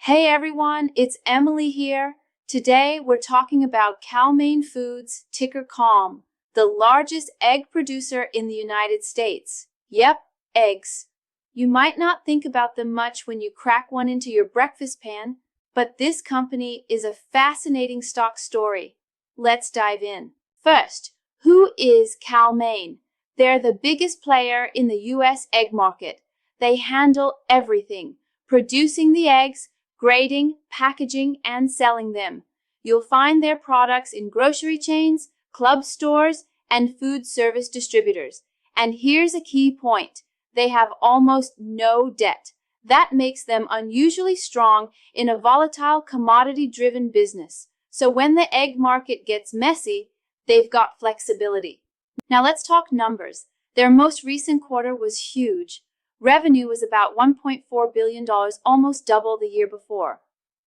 Hey everyone, it's Emily here. Today we're talking about Cal-Maine Foods, ticker CALM, the largest egg producer in the United States. Yep, eggs. You might not think about them much when you crack one into your breakfast pan, but this company is a fascinating stock story. Let's dive in. First, who is Cal-Maine? They're the biggest player in the U.S. egg market. They handle everything, producing the eggs, grading, packaging, and selling them. You'll find their products in grocery chains, club stores, and food service distributors. And here's a key point. They have almost no debt. That makes them unusually strong in a volatile, commodity-driven business. So when the egg market gets messy, they've got flexibility. Now let's talk numbers. Their most recent quarter was huge. Revenue was about $1.4 billion, almost double the year before.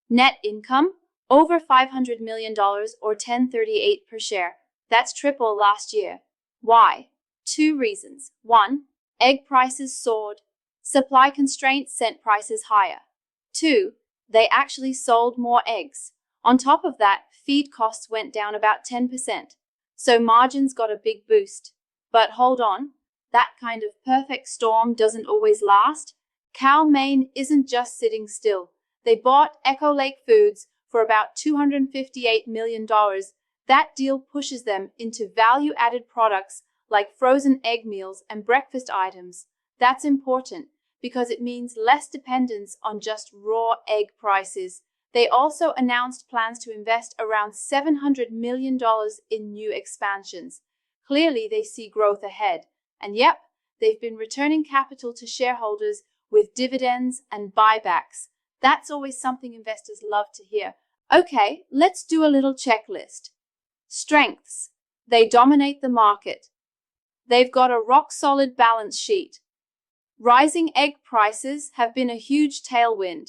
Net income, over $500 million or $10.38 per share. That's triple last year. Why? Two reasons. One, egg prices soared. Supply constraints sent prices higher. Two, they actually sold more eggs. On top of that, feed costs went down about 10%. So margins got a big boost. But hold on. That kind of perfect storm doesn't always last. Cal-Maine isn't just sitting still. They bought Echo Lake Foods for about $258 million. That deal pushes them into value-added products like frozen egg meals and breakfast items. That's important because it means less dependence on just raw egg prices. They also announced plans to invest around $700 million in new expansions. Clearly, they see growth ahead. And yep, they've been returning capital to shareholders with dividends and buybacks. That's always something investors love to hear. Okay, let's do a little checklist. Strengths. They dominate the market. They've got a rock-solid balance sheet. Rising egg prices have been a huge tailwind.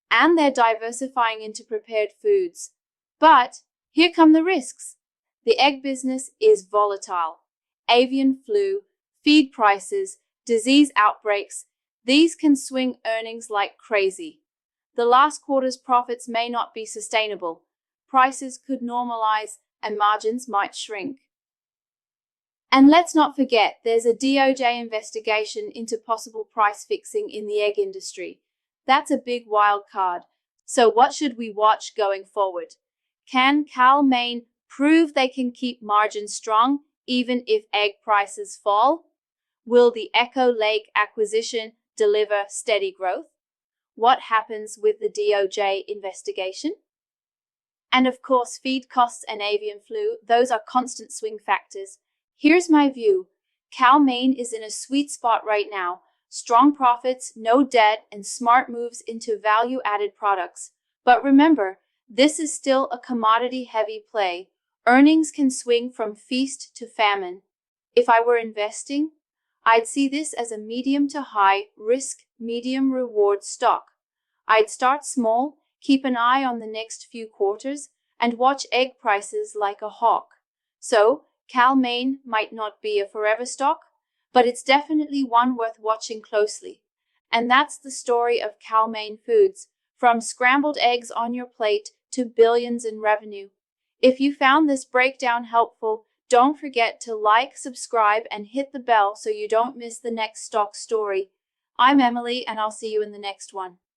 And they're diversifying into prepared foods. But here come the risks. The egg business is volatile. Avian flu, feed prices, disease outbreaks, these can swing earnings like crazy. The last quarter's profits may not be sustainable. Prices could normalize and margins might shrink. And let's not forget, there's a DOJ investigation into possible price fixing in the egg industry. That's a big wild card. So what should we watch going forward? Can Cal-Maine prove they can keep margins strong even if egg prices fall? Will the Echo Lake acquisition deliver steady growth? What happens with the DOJ investigation? And of course, feed costs and avian flu, those are constant swing factors. Here's my view. Cal-Maine is in a sweet spot right now. Strong profits, no debt, and smart moves into value-added products. But remember, this is still a commodity-heavy play. Earnings can swing from feast to famine. If I were investing, I'd see this as a medium to high risk, medium reward stock. I'd start small, keep an eye on the next few quarters, and watch egg prices like a hawk. So, Cal-Maine might not be a forever stock, but it's definitely one worth watching closely. And that's the story of Cal-Maine Foods, from scrambled eggs on your plate to billions in revenue. If you found this breakdown helpful, don't forget to like, subscribe, and hit the bell so you don't miss the next stock story. I'm Emily, and I'll see you in the next one.